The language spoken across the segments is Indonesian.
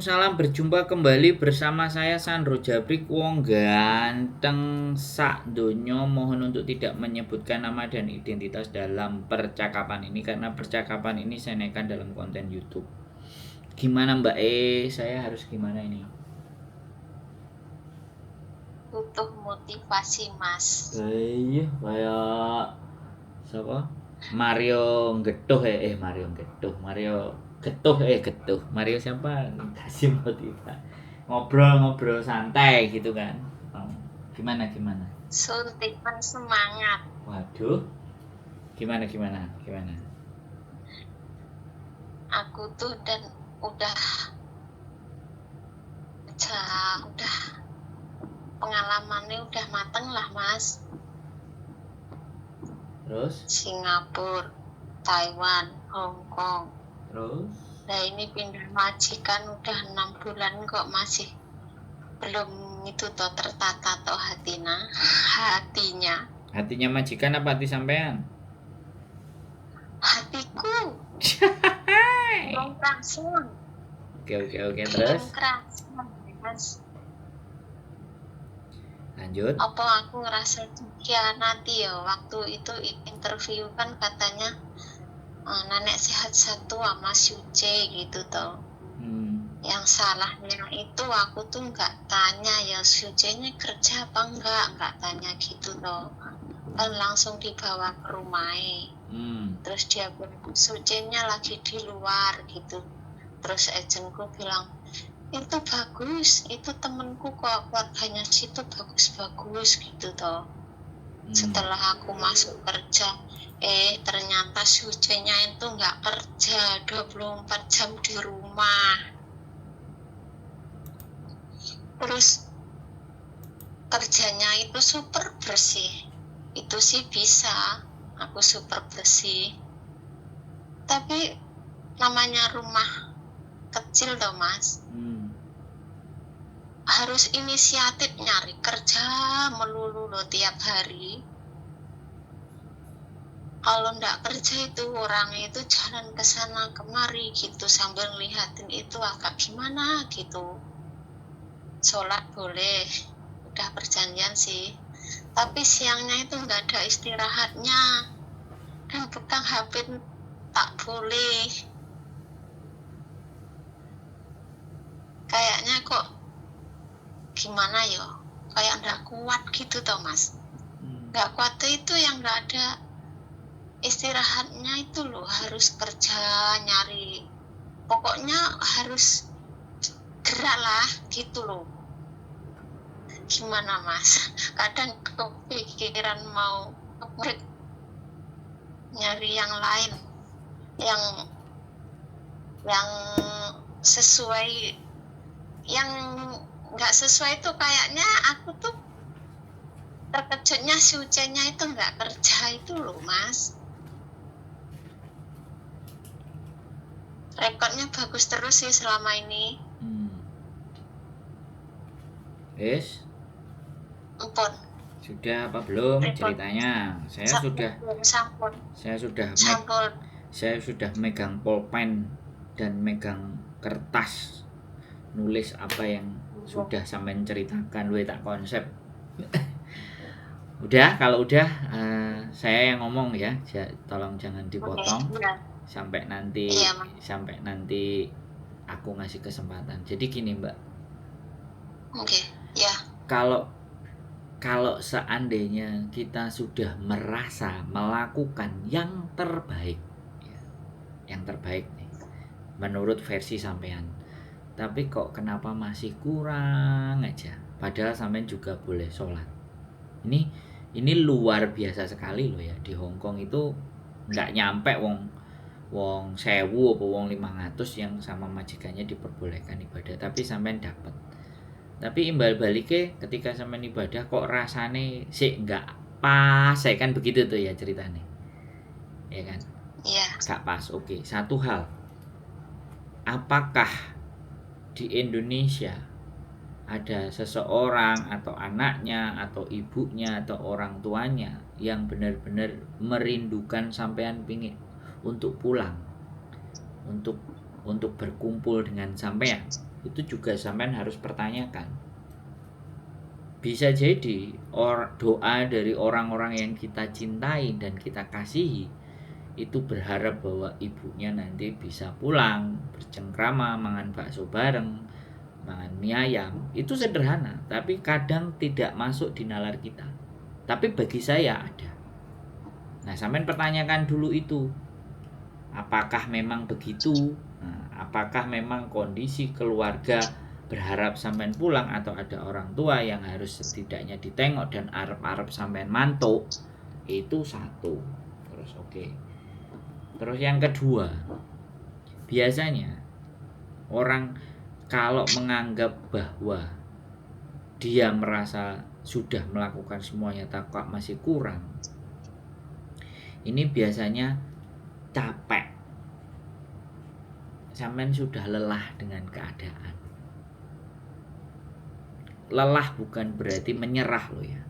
Salam, berjumpa kembali bersama saya Sandro Jabrik, wong ganteng sak donya. Mohon untuk tidak menyebutkan nama dan identitas dalam percakapan ini karena percakapan ini saya naikkan dalam konten YouTube. Gimana Mbak saya harus gimana ini? Butuh motivasi, Mas. Iya, kayak siapa? Mario Getuh Mario siapa? Kasih motivasi. Ngobrol-ngobrol santai gitu kan. Oh, gimana? Suntikan semangat. Waduh, gimana? Aku tuh dan udah pengalamannya udah mateng lah, Mas. Terus? Singapura, Taiwan, Hong Kong. Terus? Nah ini pindah majikan udah 6 bulan kok masih belum itu toh tertata toh hatinya. Hatinya majikan apa hati sampean? Hatiku. Belum kerasan. Oke, terus? Mas. Lanjut. Apa aku ngerasa nanti ya waktu itu interview kan katanya nenek sehat satu sama Suce gitu toh. Yang salahnya itu aku tuh nggak tanya ya Suce-nya kerja apa nggak tanya gitu toh. Kan langsung dibawa ke rumahnya. Terus dia bilang Suce-nya lagi di luar gitu. Terus agentku bilang itu bagus, itu temenku kok keluarganya situ bagus gitu toh. Setelah aku masuk kerja ternyata Sucenya itu nggak kerja 24 jam di rumah. Terus kerjanya itu super bersih, itu sih bisa aku super bersih, tapi namanya rumah kecil toh Mas, harus inisiatif nyari kerja melulu loh tiap hari. Kalau ndak kerja itu orang itu jalan ke sana kemari gitu sambil ngeliatin itu agak gimana gitu. Sholat boleh, udah perjanjian sih, tapi siangnya itu nggak ada istirahatnya dan pegang HP tak boleh. Kayaknya kok gimana ya, kayak ndak kuat gitu toh Mas. Nggak kuat itu yang nggak ada istirahatnya itu loh, harus kerja nyari, pokoknya harus gerak lah gitu loh. Gimana Mas, kadang kepikiran mau nyari yang lain yang sesuai, yang nggak sesuai itu kayaknya aku tuh terkejutnya si Ucenya itu nggak kerja itu loh Mas. Rekodnya bagus terus sih selama ini. Yes. Empon. Sudah apa belum ceritanya? Saya sudah megang pulpen dan megang kertas nulis apa yang sudah sampean ceritakan, tak konsep. Udah, kalau udah saya yang ngomong ya, tolong jangan dipotong. Sampai nanti aku ngasih kesempatan. Jadi gini Mbak. Ya. Kalau seandainya kita sudah merasa melakukan yang terbaik nih, menurut versi sampean, tapi kok kenapa masih kurang aja, padahal sampean juga boleh sholat. Ini luar biasa sekali loh ya, di Hong Kong itu nggak nyampe wong 1000 apa wong 500 yang sama majikannya diperbolehkan ibadah, tapi sampean dapat. Tapi imbal baliknya ketika sampean ibadah kok rasane sih nggak pas, saya kan begitu tuh ya ceritanya, ya kan? Iya. Gak pas. Oke, satu hal, apakah di Indonesia ada seseorang atau anaknya atau ibunya atau orang tuanya yang benar-benar merindukan sampean pingin untuk pulang, untuk berkumpul dengan sampean? Itu juga sampean harus pertanyakan. Bisa jadi doa dari orang-orang yang kita cintai dan kita kasihi itu berharap bahwa ibunya nanti bisa pulang bercengkrama, mangan bakso bareng, mangan mie ayam. Itu sederhana, tapi kadang tidak masuk di nalar kita. Tapi bagi saya ada. Nah, sampean pertanyakan dulu itu. Apakah memang begitu? Nah, apakah memang kondisi keluarga berharap sampean pulang, atau ada orang tua yang harus setidaknya ditengok dan arep-arep sampean mantuk? Itu satu. Terus oke. Terus yang kedua, biasanya orang kalau menganggap bahwa dia merasa sudah melakukan semuanya tapi masih kurang, ini biasanya capek. Sampean sudah lelah dengan keadaan. Lelah bukan berarti menyerah loh ya.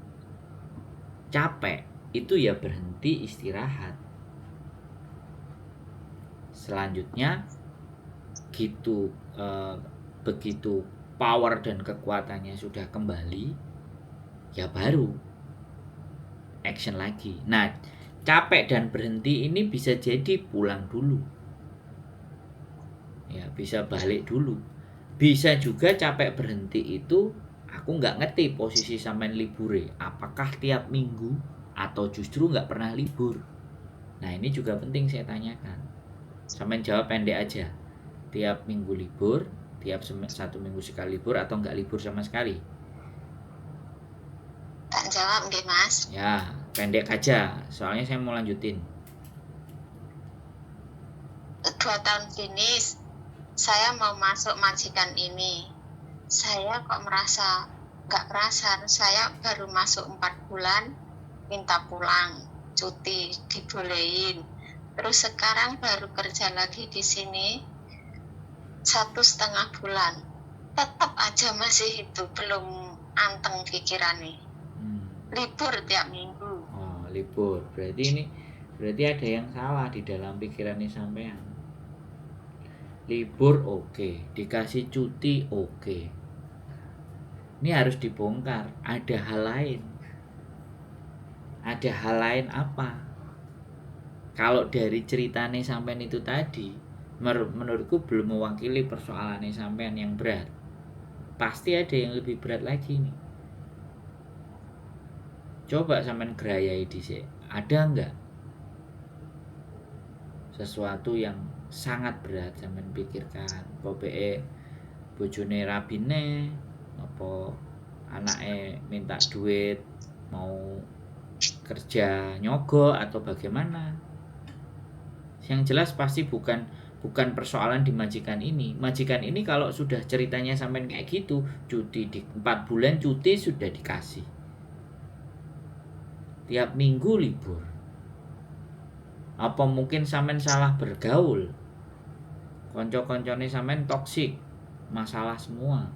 Capek itu ya berhenti istirahat. Selanjutnya begitu power dan kekuatannya sudah kembali, ya baru action lagi. Nah, capek dan berhenti ini bisa jadi pulang dulu, ya bisa balik dulu. Bisa juga capek berhenti itu aku nggak ngerti posisi sampean libure, apakah tiap minggu atau justru nggak pernah libur. Nah, ini juga penting saya tanyakan. Sampean jawab pendek aja, tiap minggu libur, tiap 1 minggu sekali libur, atau nggak libur sama sekali. Tak jawab nggih Mas. Ya, pendek aja, soalnya saya mau lanjutin. 2 tahun ini saya mau masuk majikan ini. Saya kok nggak perasaan, saya baru masuk 4 bulan minta pulang, cuti dibolehin. Terus sekarang baru kerja lagi di sini 1,5 bulan. Tetap aja masih itu belum anteng pikirannya. Libur tiap minggu. Oh, libur. Berarti ada yang salah di dalam pikirannya sampean. Libur oke, dikasih cuti oke. Ini harus dibongkar. Ada hal lain. Ada hal lain apa? Kalau dari ceritanya sampean itu tadi, menurutku belum mewakili persoalannya sampean yang berat. Pasti ada yang lebih berat lagi nih. Coba sampean gerayai dhisik. Ada enggak sesuatu yang sangat berat sampean pikirkan? Popeke bojone rabine, apa anake minta duit, mau kerja nyogok atau bagaimana? Yang jelas pasti bukan persoalan di majikan ini. Majikan ini kalau sudah ceritanya sampai kayak gitu, cuti di 4 bulan cuti sudah dikasih, tiap minggu libur. Apa mungkin sampean salah bergaul? Konco-koncone sampean toksik, masalah semua.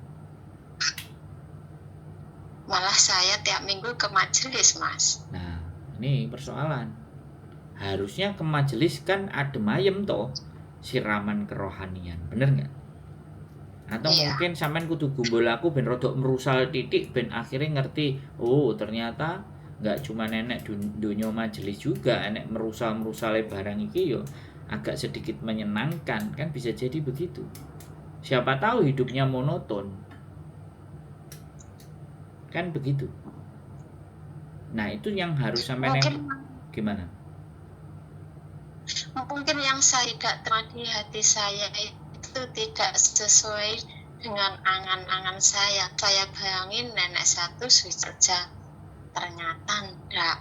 Malah saya tiap minggu ke majelis Mas. Nah, ini persoalan. Harusnya ke majelis kan adem ayem toh, siraman kerohanian, bener nggak? Atau mungkin sampean kudu gumbul aku ben rodok merusal titik ben akhirnya ngerti, oh ternyata nggak cuma nenek dunia majelis juga, enek merusal barang iki yo agak sedikit menyenangkan, kan bisa jadi begitu. Siapa tahu hidupnya monoton, kan begitu. Nah, itu yang harus sampean gimana? Mungkin yang saya tidak terima di hati saya itu tidak sesuai dengan angan-angan saya. Saya bayangin nenek satu kerja, ternyata enggak.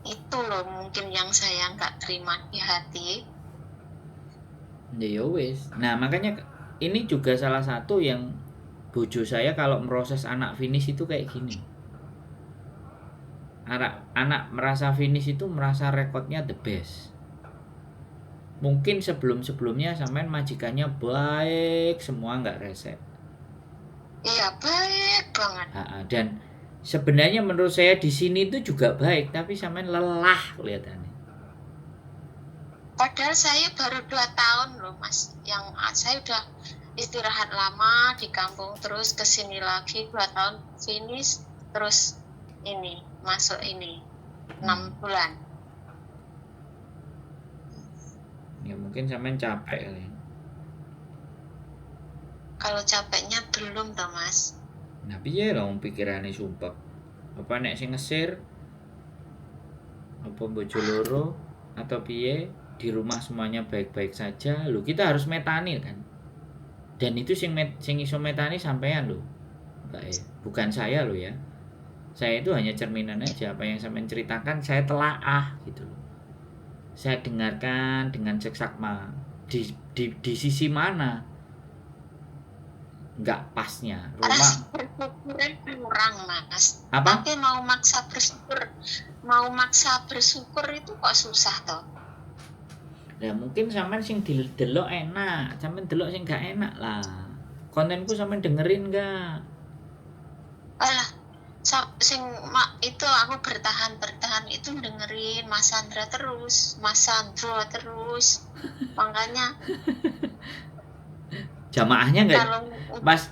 Itu loh mungkin yang saya nggak terima di hati. Ya wis. Nah, makanya ini juga salah satu yang bojo saya kalau meroses anak finish itu kayak gini. Anak merasa finish itu merasa rekodnya the best. Mungkin sebelumnya sampean majikannya baik semua, nggak rese. Iya, baik banget. Dan sebenarnya menurut saya di sini itu juga baik, tapi sampean lelah kelihatannya. Padahal saya baru 2 tahun loh Mas, yang saya udah istirahat lama di kampung, terus kesini lagi 2 tahun finish, terus ini masuk ini 6 bulan. Ya mungkin sampean capek kali. Kalau capeknya belum toh Mas. Nah piye lah wong pikirane sumpek. Apa nek sing ngesir? Apa bojo loro atau piye? Di rumah semuanya baik-baik saja. Loh kita harus metani kan. Dan itu sing iso metani sampean lho. Enggak ya. Bukan saya loh ya. Saya itu hanya cerminan aja apa yang sampean ceritakan saya telaah gitu loh. Saya dengarkan dengan seksama di sisi mana nggak pasnya rumah. Rasa bersyukurnya kurang Mas. Apa? Tapi mau maksa bersyukur itu kok susah toh. Ya mungkin sampean sing delok enak, sampean delok sing gak enak lah. Kontenku sampean dengerin gak? Alah, itu aku bertahan itu dengerin Mas Sandra terus, makanya jamaahnya nggak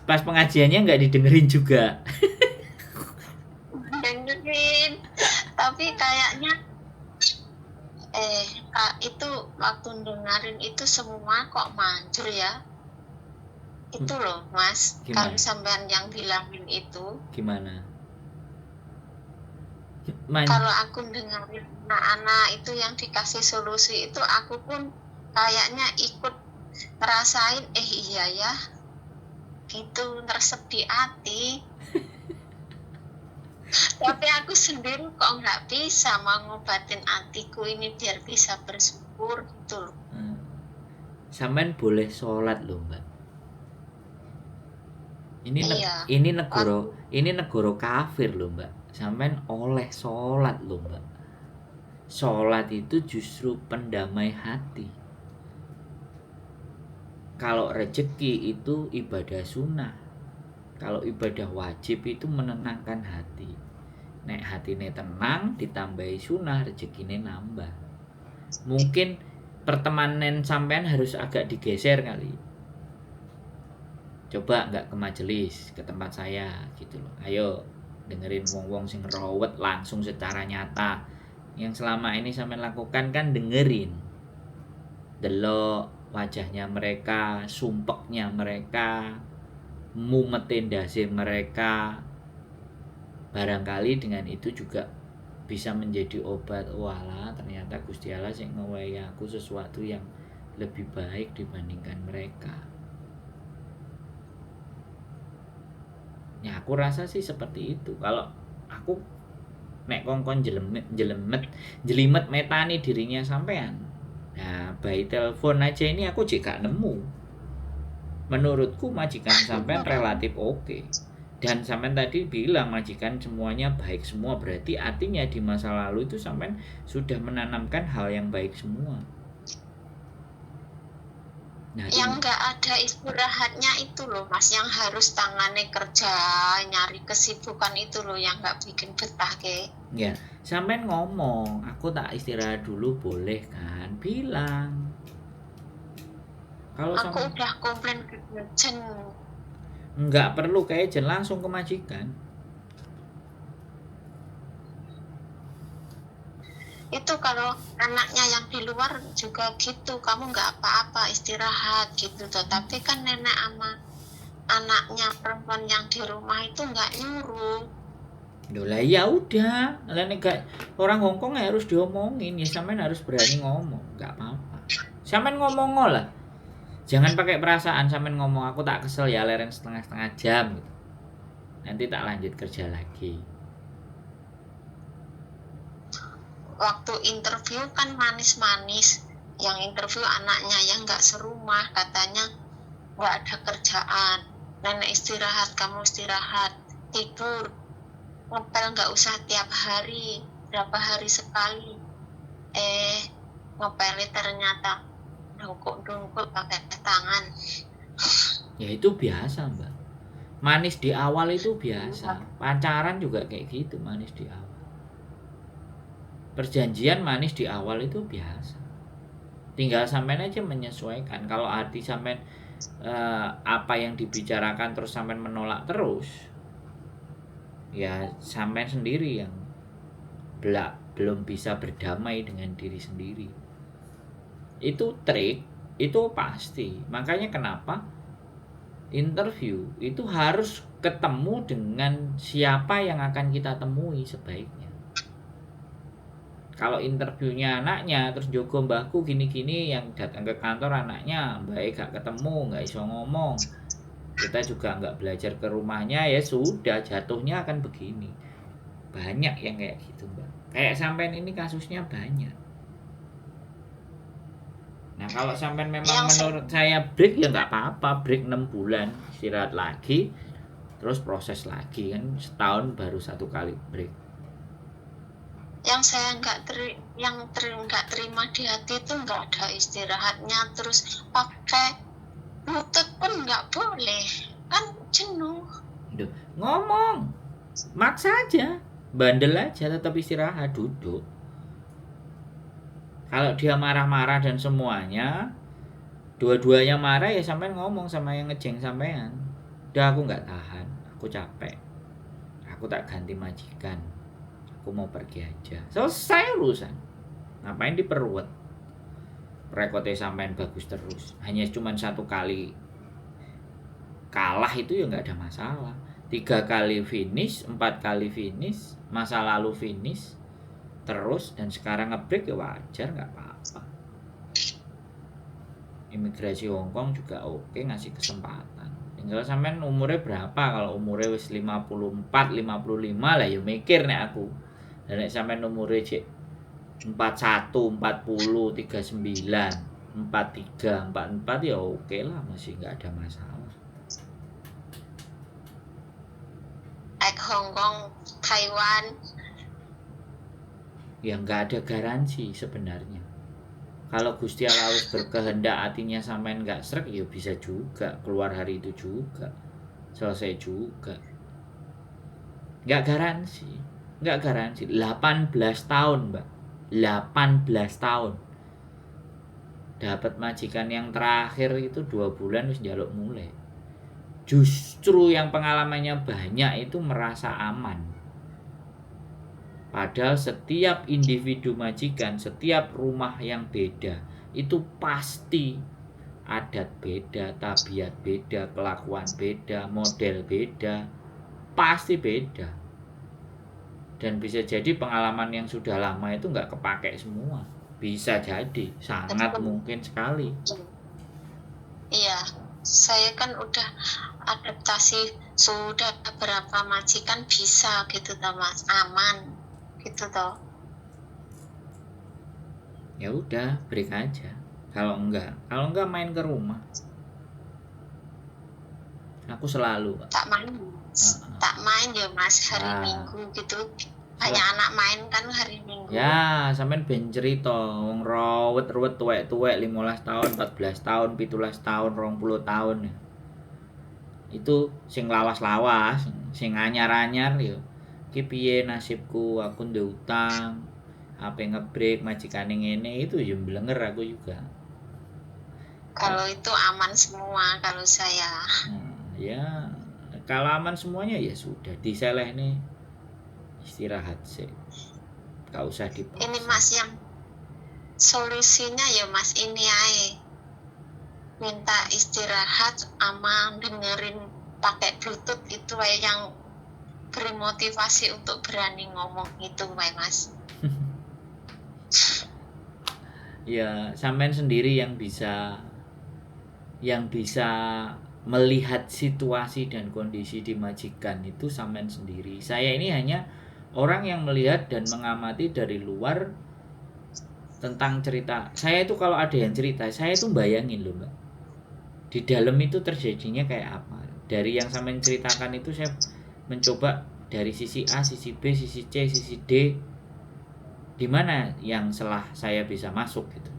pas pengajiannya nggak didengerin juga. dengerin, tapi kayaknya itu waktu dengerin itu semua kok manjur ya. Itu loh Mas, kalau sampean yang bilangin itu gimana? Kalau aku dengerin anak-anak itu yang dikasih solusi itu, aku pun kayaknya ikut ngerasain iya ya gitu, ngeresep di hati. Tapi aku sendiri kok nggak bisa mengobatin hatiku ini biar bisa bersyukur gitu loh. Sampean boleh sholat loh Mbak. Ini negara kafir loh Mbak. Sampean oleh sholat loh Mbak. Sholat itu justru pendamai hati. Kalau rezeki itu ibadah sunnah. Kalau ibadah wajib itu menenangkan hati. Nek hatine tenang ditambahi sunnah, rezekine nambah. Mungkin pertemanan sampean harus agak digeser kali. Coba nggak ke majelis, ke tempat saya gitu loh. Ayo dengerin wong-wong sing rawet langsung secara nyata. Yang selama ini sampean lakukan kan dengerin. Delok wajahnya mereka, sumpeknya mereka, mumetin dasi mereka. Barangkali dengan itu juga bisa menjadi obat. Walah ternyata Gusti Allah sing ngewehi aku sesuatu yang lebih baik dibandingkan mereka. Ya aku rasa sih seperti itu. Kalau aku nek kongkon jelimet metani dirinya sampean. Nah, by telepon aja ini aku juga nemu. Menurutku majikan sampean relatif oke. Dan sampean tadi bilang majikan semuanya baik semua, berarti artinya di masa lalu itu sampean sudah menanamkan hal yang baik semua. Nah, yang nggak ada istirahatnya itu loh Mas, yang harus tangannya kerja nyari kesibukan itu loh yang nggak bikin betah ke. Ya, sampean ngomong, aku tak istirahat dulu boleh kan? Bilang. Kalau aku udah komplain ke Jen. Nggak perlu kayak Jen, langsung ke majikan. Itu kalau anaknya yang di luar juga gitu, kamu nggak apa-apa istirahat gitu tuh. Tapi kan nenek sama anaknya perempuan yang di rumah itu nggak nyuruh. Lah ya udah, orang Hongkong harus diomongin ya, sampean harus berani ngomong, nggak apa-apa. Sampean ngomong lah, jangan pakai perasaan. Sampean ngomong, aku tak kesel ya leren setengah jam gitu. Nanti tak lanjut kerja lagi. Waktu interview kan manis-manis, yang interview anaknya yang nggak serumah, katanya nggak ada kerjaan, nenek istirahat, kamu istirahat, tidur, ngepel nggak usah tiap hari, berapa hari sekali. Ngepelnya ternyata dungkuk pakai tangan. Ya itu biasa Mbak, manis di awal itu biasa. Pacaran juga kayak gitu, manis di awal. Perjanjian manis di awal itu biasa. Tinggal sampean aja menyesuaikan. Kalau hati sampean apa yang dibicarakan terus sampean menolak terus, ya sampean sendiri yang belum bisa berdamai dengan diri sendiri. Itu trik, itu pasti. Makanya kenapa interview itu harus ketemu dengan siapa yang akan kita temui sebaiknya. Kalau interviewnya anaknya terus jogo mbahku gini-gini, yang datang ke kantor anaknya baik gak ketemu, nggak iso ngomong, kita juga nggak belajar ke rumahnya, ya sudah jatuhnya akan begini. Banyak yang kayak gitu mbak, kayak sampean ini kasusnya banyak. Nah kalau sampean memang menurut saya break, ya nggak apa-apa, break 6 bulan, istirahat lagi, terus proses lagi, kan setahun baru 1 kali break. Yang saya nggak terima di hati itu nggak ada istirahatnya, terus pakai lutut pun nggak boleh, kan jenuh. Duh, ngomong, maksa aja, bandel aja, tetap istirahat, duduk. Kalau dia marah-marah dan semuanya, dua-duanya marah, ya sampean ngomong sama yang ngejeng sampean, udah aku nggak tahan, aku capek, aku tak ganti majikan, aku mau pergi aja, selesai urusan. Ngapain diperluat? Rekodnya sampean bagus terus, hanya cuma 1 kali kalah itu ya nggak ada masalah. 3 kali finish, 4 kali finish, masa lalu finish terus, dan sekarang ngebreak ya wajar, nggak apa-apa. Imigrasi Hongkong juga oke, ngasih kesempatan. Tinggal sampean umurnya berapa. Kalau umurnya wis 54, 55 lah ya mikir nek aku. Dan nek sampean umurnya cek 41, 40, 39, 43, 44 ya oke lah, masih nggak ada masalah. Hongkong, Taiwan, ya nggak ada garansi sebenarnya. Kalau Gusti Allah berkehendak artinya sampean nggak srek, ya bisa juga keluar hari itu juga, selesai juga. Nggak garansi, 18 tahun mbak, 18 tahun. Dapat majikan yang terakhir itu 2 bulan wis njaluk mulai. Justru yang pengalamannya banyak itu merasa aman. Padahal setiap individu majikan, setiap rumah yang beda, itu pasti adat beda, tabiat beda, kelakuan beda, model beda, pasti beda. Dan bisa jadi pengalaman yang sudah lama itu nggak kepake semua. Bisa jadi, sangat mungkin sekali. Iya, saya kan udah adaptasi, sudah beberapa majikan bisa gitu toh mas, aman gitu toh. Ya udah, break aja. Kalau enggak main ke rumah. Aku selalu tak main ya mas, hari Minggu gitu. Hanya anak main kan hari Minggu. Ya, sampean ben cerita wong ruwet tuwek-tuwek 15 tahun, 14 tahun, 17 tahun, 20 tahun. Itu sing lawas-lawas, sing anyar-anyar yo. Ki piye nasibku, aku ndek utang, ape ngebreak majikane ngene, itu ya mblenger aku juga. Kalau itu aman semua kalau saya. Ya, kalau aman semuanya ya sudah, diseleh nih, istirahat sih, gak usah dipaksa. Ini mas yang solusinya ya mas ini aja, minta istirahat, aman, dengerin pakai bluetooth itu yang beri motivasi untuk berani ngomong itu mas. Ya sampean sendiri yang bisa melihat situasi dan kondisi di majikan itu, sampean sendiri. Saya ini hanya orang yang melihat dan mengamati dari luar tentang cerita. Saya itu kalau ada yang cerita, saya itu bayangin loh mbak, di dalam itu terjadinya kayak apa. Dari yang sampean ceritakan itu saya mencoba dari sisi A, sisi B, sisi C, sisi D, di mana yang salah saya bisa masuk gitu.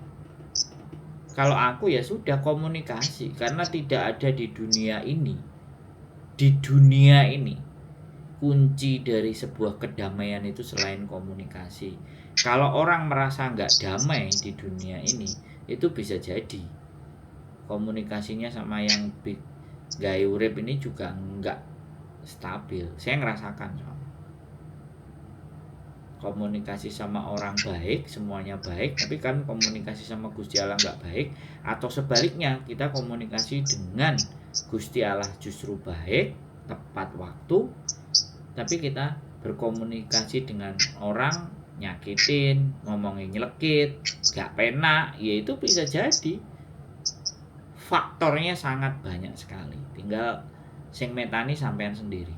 Kalau aku ya sudah komunikasi, karena tidak ada di dunia ini kunci dari sebuah kedamaian itu selain komunikasi. Kalau orang merasa nggak damai di dunia ini, itu bisa jadi komunikasinya sama yang gawe urip ini juga enggak stabil. Saya ngerasakan soalnya. Komunikasi sama orang baik, semuanya baik, tapi kan komunikasi sama Gusti Allah enggak baik, atau sebaliknya kita komunikasi dengan Gusti Allah justru baik, tepat waktu, tapi kita berkomunikasi dengan orang nyakitin, ngomongin nyelekit, gak penak, ya itu bisa jadi. Faktornya sangat banyak sekali, tinggal sing metani sampean sendiri.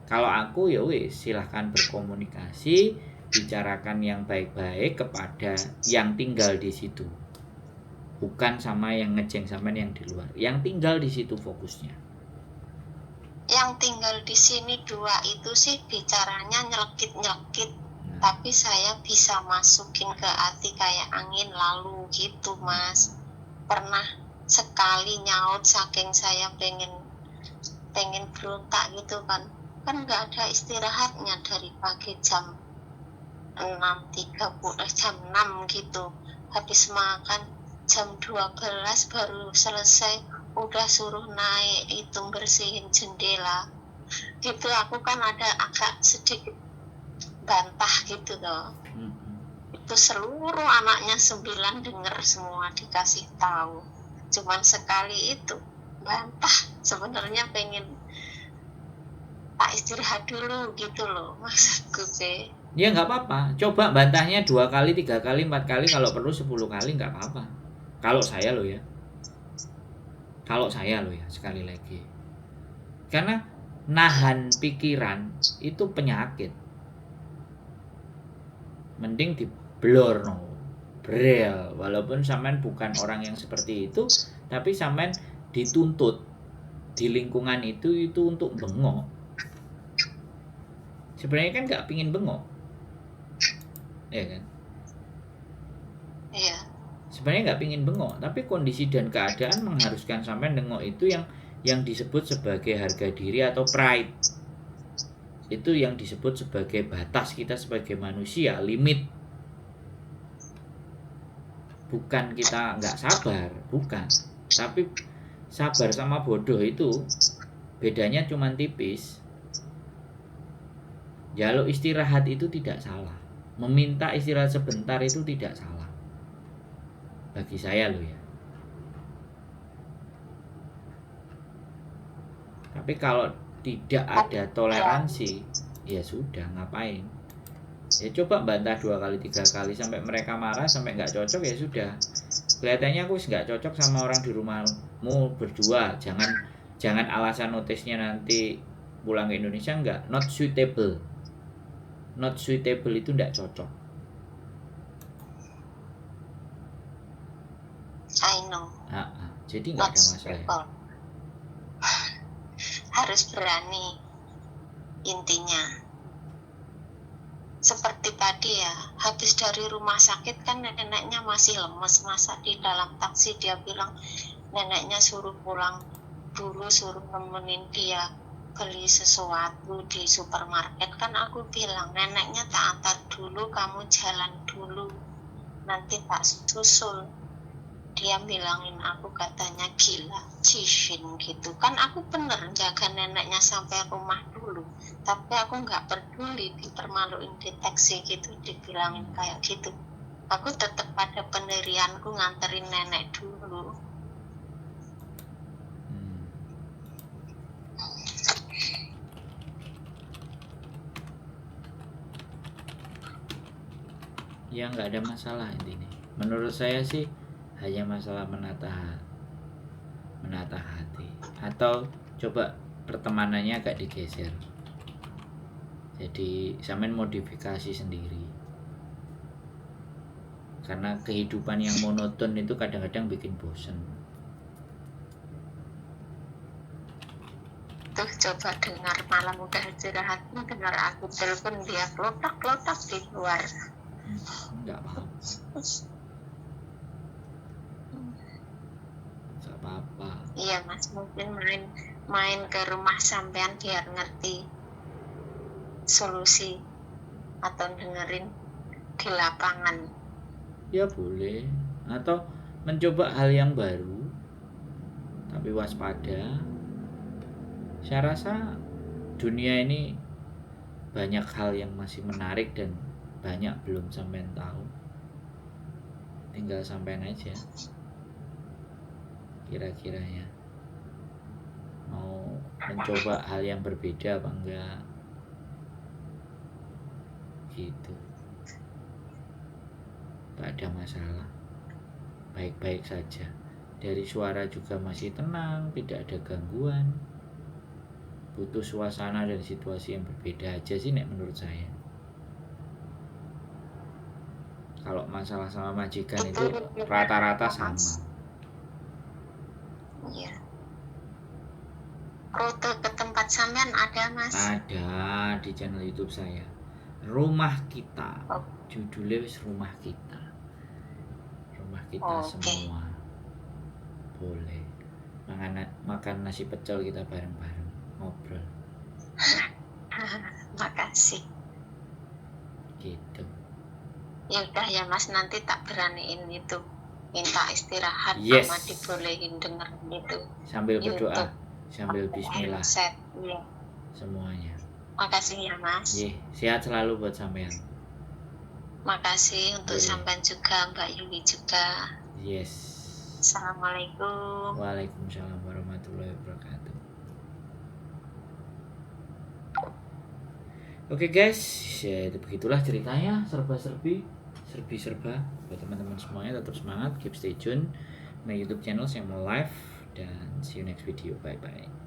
Kalau aku ya wis silahkan berkomunikasi, bicarakan yang baik-baik kepada yang tinggal di situ, bukan sama yang ngejeng sampean yang di luar, yang tinggal di situ fokusnya. Yang tinggal di sini 2 itu sih bicaranya nyelekit, tapi saya bisa masukin ke hati kayak angin lalu gitu, Mas. Pernah sekali nyaut saking saya pengen berontak gitu kan nggak ada istirahatnya dari pagi jam 6.30 jam 6 gitu, habis makan jam 12 baru selesai, udah suruh naik itu bersihin jendela gitu. Aku kan ada agak sedikit bantah gitu loh. Itu seluruh anaknya 9 denger semua, dikasih tahu. Cuman sekali itu bantah, sebenarnya pengen tak istirahat dulu gitu loh maksudku sih. Ya nggak apa-apa, coba bantahnya 2 kali, 3 kali, 4 kali, kalau perlu 10 kali nggak apa-apa. Kalau saya loh ya, sekali lagi, karena nahan pikiran itu penyakit. Mending diblor no, brel, walaupun sampean bukan orang yang seperti itu, tapi sampean dituntut di lingkungan itu untuk bengok. Sebenarnya kan nggak pingin bengok, ya kan? Iya. Sebenarnya nggak pingin bengok, tapi kondisi dan keadaan mengharuskan sampai bengok. Itu yang disebut sebagai harga diri atau pride. Itu yang disebut sebagai batas kita sebagai manusia, limit. Bukan kita nggak sabar, bukan. Tapi sabar sama bodoh itu bedanya cuma tipis. Jaluk istirahat itu tidak salah, meminta istirahat sebentar itu tidak salah, bagi saya loh ya. Tapi kalau tidak ada toleransi, ya sudah, ngapain? Ya coba bantah 2 kali, 3 kali sampai mereka marah, sampai nggak cocok, ya sudah. Kelihatannya aku nggak cocok sama orang di rumahmu berdua. Jangan alasan notisnya nanti pulang ke Indonesia nggak, not suitable. Not suitable itu tidak cocok. I know. Jadi nggak ada masalah. Harus berani intinya. Seperti tadi ya, habis dari rumah sakit kan neneknya masih lemes, masa di dalam taksi dia bilang neneknya suruh pulang dulu, suruh nemenin dia beli sesuatu di supermarket. Kan aku bilang neneknya tak antar dulu, kamu jalan dulu, nanti tak susul. Dia bilangin aku katanya gila, cicin gitu kan. Aku bener jaga neneknya sampai rumah dulu, tapi aku nggak peduli dipermaluin di taksi gitu, dibilangin kayak gitu. Aku tetap pada pendirianku nganterin nenek dulu. Ya nggak ada masalah intinya. Menurut saya sih hanya masalah menata hati, atau coba pertemanannya agak digeser. Jadi sampean modifikasi sendiri. Karena kehidupan yang monoton itu kadang-kadang bikin bosen. Tuh coba dengar malam udah istirahat, dengar aku telepon dia klotak-klotak di luar. Enggak apa-apa. Enggak apa-apa. Iya Mas, mungkin main ke rumah sampean biar ngerti solusi atau dengerin di lapangan. Ya boleh, atau mencoba hal yang baru. tapi waspada. Saya rasa dunia ini banyak hal yang masih menarik dan banyak belum sampean tahu. Tinggal sampean aja kira-kira ya mau mencoba hal yang berbeda apa enggak gitu. Gak ada masalah, baik-baik saja. Dari suara juga masih tenang, tidak ada gangguan. Butuh suasana dan situasi yang berbeda aja sih nek menurut saya. Kalau masalah sama majikan itu rata-rata sama. Iya. Rute ke tempat sampean ada, Mas? Ada di channel YouTube saya. Rumah Kita. Judulnya wis Rumah Kita. Rumah kita semua. Boleh. Makan nasi pecel kita bareng-bareng, ngobrol. Makasih. Gitu. Ya udah ya Mas, nanti tak beraniin itu. Minta istirahat sama dibolehin denger gitu. Sambil berdoa, sambil bismillah. Iya. Semuanya. Makasih ya Mas. Sehat selalu buat sampean. Makasih untuk sampean juga, Mbak Yuli juga. Yes. Assalamualaikum. Waalaikumsalam warahmatullahi wabarakatuh. Oke guys, ya itu begitulah ceritanya, serba-serba buat teman-teman semuanya. Tetap semangat, keep stay tune. Nah, YouTube channel saya mau live dan see you next video. Bye bye.